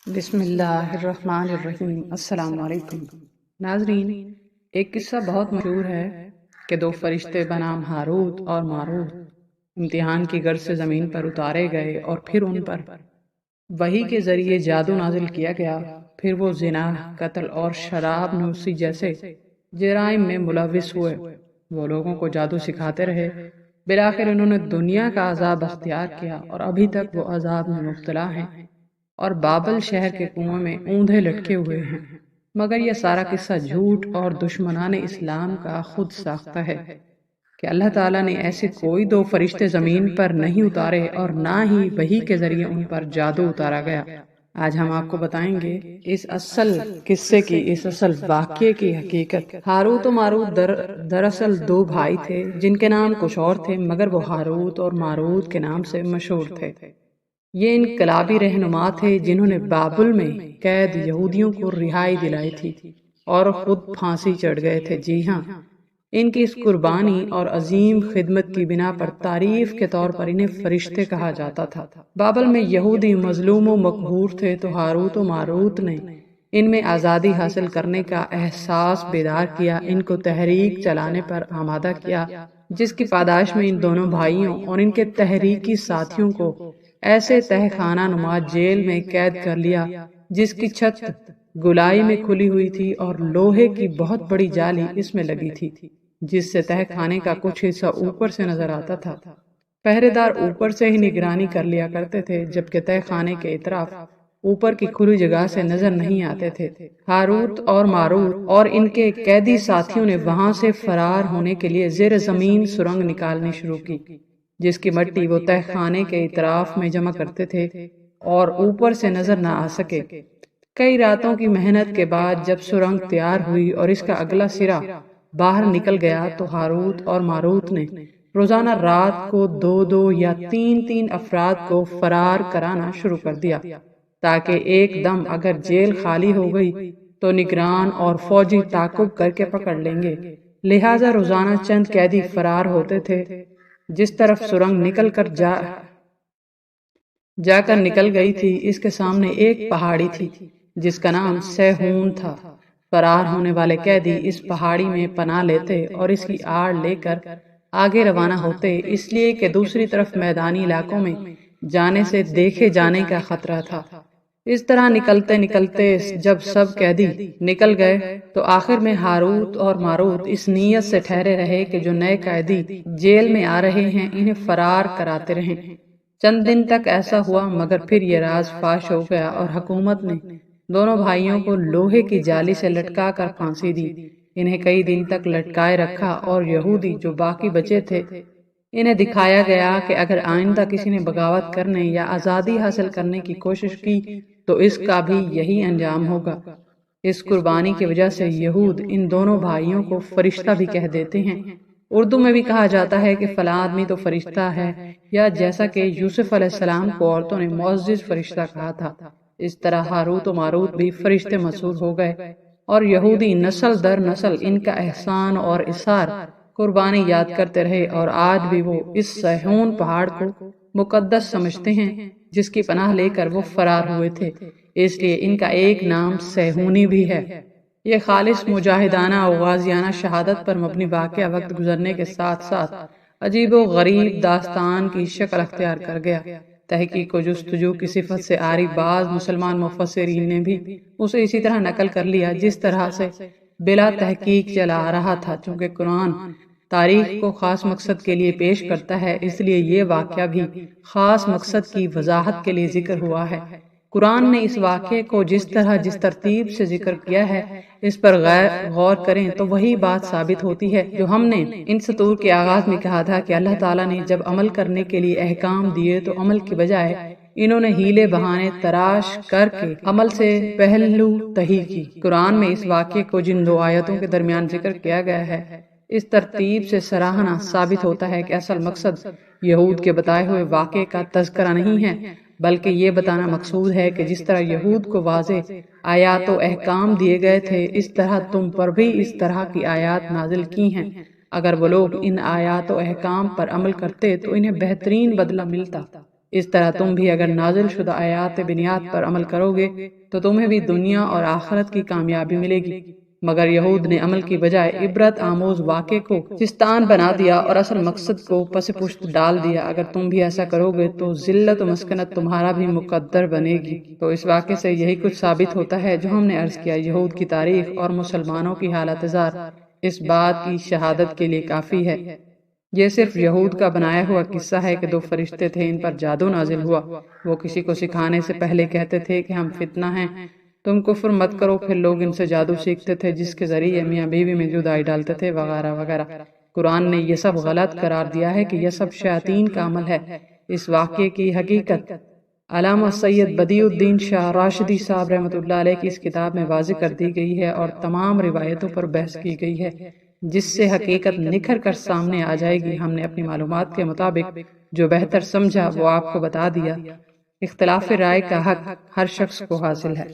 بسم اللہ الرحمن الرحیم۔ السلام علیکم ناظرین، ایک قصہ بہت مشہور ہے کہ دو فرشتے بنام ہاروت اور ماروت امتحان کی غرض سے زمین پر اتارے گئے اور پھر ان پر وحی کے ذریعے جادو نازل کیا گیا۔ پھر وہ زنا، قتل اور شراب نوشی جیسے جرائم میں ملوث ہوئے۔ وہ لوگوں کو جادو سکھاتے رہے، بالآخر انہوں نے دنیا کا عذاب اختیار کیا اور ابھی تک وہ عذاب میں مبتلا ہیں اور بابل شہر کے کنویں میں اوندھے لٹکے ہوئے ہیں۔ مگر یہ سارا قصہ جھوٹ اور دشمنان اسلام کا خود ساختہ ہے کہ اللہ تعالیٰ نے ایسے کوئی دو فرشتے زمین پر نہیں اتارے اور نہ ہی وحی کے ذریعے ان پر جادو اتارا گیا۔ آج ہم آپ کو بتائیں گے اس اصل قصے کی، اس اصل واقعے کی حقیقت۔ ہاروت و ماروت دراصل دو بھائی تھے جن کے نام کچھ اور تھے، مگر وہ ہاروت اور ماروت کے نام سے مشہور تھے۔ یہ انقلابی رہنما تھے جنہوں نے بابل میں قید یہودیوں کو رہائی دلائی تھی اور خود پھانسی چڑھ گئے تھے۔ جی ہاں، ان کی اس قربانی اور عظیم خدمت کی بنا پر تعریف کے طور پر انہیں فرشتے کہا جاتا تھا۔ بابل میں یہودی مظلوم و مقہور تھے تو ہاروت و ماروت نے ان میں آزادی حاصل کرنے کا احساس بیدار کیا، ان کو تحریک چلانے پر آمادہ کیا، جس کی پاداش میں ان دونوں بھائیوں اور ان کے تحریکی ساتھیوں کو ایسے تہ خانہ نما جیل میں قید کر لیا جس کی چھت گلائی میں کھلی ہوئی تھی اور لوہے کی بہت بڑی جالی اس میں لگی تھی، جس سے تہ خانے کا کچھ حصہ اوپر سے نظر آتا تھا۔ پہرے دار اوپر سے ہی نگرانی کر لیا کرتے تھے، جبکہ تہ خانے کے اطراف اوپر کی کھلی جگہ سے نظر نہیں آتے تھے۔ ہاروت اور ماروت اور ان کے قیدی ساتھیوں نے وہاں سے فرار ہونے کے لیے زیر زمین سرنگ نکالنی شروع کی، جس کی مٹی وہ تہ خانے کے اطراف میں جمع کرتے تھے اور اوپر سے نظر نہ آ سکے۔ کئی راتوں کی محنت کے بعد جب سرنگ تیار ہوئی اور اس کا اگلا سرا باہر نکل گیا تو ہاروت اور ماروت نے روزانہ رات کو دو یا تین افراد کو فرار کرانا شروع کر دیا، تاکہ ایک دم اگر جیل خالی ہو گئی تو نگران اور فوجی تعاقب کر کے پکڑ لیں گے۔ لہٰذا روزانہ چند قیدی فرار ہوتے تھے۔ جس طرف سرنگ نکل کر جا کر نکل گئی تھی، اس کے سامنے ایک پہاڑی تھی جس کا نام سیہون تھا۔ فرار ہونے والے قیدی اس پہاڑی میں پناہ لیتے اور اس کی آڑ لے کر آگے روانہ ہوتے، اس لیے کہ دوسری طرف میدانی علاقوں میں جانے سے دیکھے جانے کا خطرہ تھا۔ اس طرح نکلتے نکلتے جب سب قیدی نکل گئے تو آخر میں ہاروت اور ماروت اس نیت سے ٹھہرے رہے کہ جو نئے قیدی جیل میں آ رہے ہیں انہیں فرار کراتے رہیں۔ چند دن تک ایسا ہوا، مگر پھر یہ راز فاش ہو گیا اور حکومت نے دونوں بھائیوں کو لوہے کی جالی سے لٹکا کر پھانسی دی۔ انہیں کئی دن تک لٹکائے رکھا اور یہودی جو باقی بچے تھے انہیں دکھایا گیا کہ اگر آئندہ کسی نے بغاوت کرنے یا آزادی حاصل کرنے کی کوشش کی تو اس کا بھی یہی انجام ہوگا۔ اس قربانی کی وجہ سے یہود ان دونوں بھائیوں کو فرشتہ بھی کہہ دیتے ہیں۔ اردو میں بھی کہا جاتا ہے کہ فلاں آدمی تو فرشتہ ہے، یا جیسا کہ یوسف علیہ السلام کو عورتوں نے معزز فرشتہ کہا تھا، اس طرح ہاروت و ماروت بھی فرشتے محسوب ہو گئے اور یہودی نسل در نسل ان کا احسان اور اثار قربانی یاد کرتے رہے اور آج بھی وہ اس سیہون پہاڑ کو مقدس سمجھتے ہیں جس کی پناہ لے کر وہ فرار ہوئے تھے، اس لیے ان کا ایک نام سیہونی بھی ہے۔ یہ خالص مجاہدانہ و غازیانہ شہادت پر مبنی واقعہ وقت گزرنے کے ساتھ ساتھ عجیب و غریب داستان کی شکل اختیار کر گیا۔ تحقیق و جستجو کی صفت سے عاری بعض مسلمان مفسرین نے بھی اسے اسی طرح نقل کر لیا جس طرح سے بلا تحقیق چلا آ رہا تھا۔ چونکہ قرآن تاریخ کو خاص مقصد کے لیے پیش کرتا ہے، اس لیے یہ واقعہ بھی خاص مقصد کی وضاحت کے لیے ذکر ہوا ہے۔ قرآن نے اس واقعے کو جس ترتیب سے ذکر کیا ہے، اس پر غور کریں تو وہی بات ثابت ہوتی ہے جو ہم نے ان سطور کے آغاز میں کہا تھا کہ اللہ تعالیٰ نے جب عمل کرنے کے لیے احکام دیے تو عمل کی بجائے انہوں نے ہیلے بہانے تراش کر کے عمل سے پہلو تہی کی۔ قرآن میں اس واقعے کو جن دو آیتوں کے درمیان ذکر کیا گیا ہے، اس ترتیب سے سراہنا ثابت ہوتا ہے کہ اصل مقصد یہود کے بتائے ہوئے واقعے کا تذکرہ نہیں ہے، بلکہ یہ بتانا مقصود ہے کہ جس طرح یہود کو واضح آیات و احکام دیے گئے تھے، اس طرح تم پر بھی اس طرح کی آیات نازل کی ہیں۔ اگر وہ لوگ ان آیات و احکام پر عمل کرتے تو انہیں بہترین بدلہ ملتا۔ اس طرح تم بھی اگر نازل شدہ آیات بنیاد پر عمل کرو گے تو تمہیں بھی دنیا اور آخرت کی کامیابی ملے گی، مگر یہود نے عمل کی بجائے عبرت آموز واقعے کو چستان بنا دیا اور اصل مقصد کو پس پشت ڈال دیا۔ اگر تم بھی ایسا کرو گے تو ذلت و مسکنت تمہارا بھی مقدر بنے گی۔ تو اس واقعے سے یہی کچھ ثابت ہوتا ہے جو ہم نے عرض کیا، یہود کی تاریخ اور مسلمانوں کی حالت زار اس بات کی شہادت کے لیے کافی ہے۔ یہ صرف یہود کا بنایا ہوا قصہ ہے کہ 2 فرشتے تھے، ان پر جادو نازل ہوا۔ وہ کسی کو سکھانے سے پہلے کہتے تھے کہ ہم فتنہ ہیں، تم کفر مت کرو، پھر لوگ ان سے جادو سیکھتے تھے جس کے ذریعے میاں بیوی میں جدائی ڈالتے تھے وغیرہ وغیرہ۔ قرآن نے یہ سب غلط قرار دیا ہے کہ یہ سب شیاطین کا عمل ہے۔ اس واقعے کی حقیقت علامہ سید بدیع الدین شاہ راشدی صاحب رحمۃ اللہ علیہ کی اس کتاب میں واضح کر دی گئی ہے اور تمام روایتوں پر بحث کی گئی ہے، جس سے حقیقت نکھر کر سامنے آ جائے گی۔ ہم نے اپنی معلومات کے مطابق جو بہتر سمجھا وہ آپ کو بتا دیا۔ اختلاف رائے کا حق ہر شخص کو حاصل ہے۔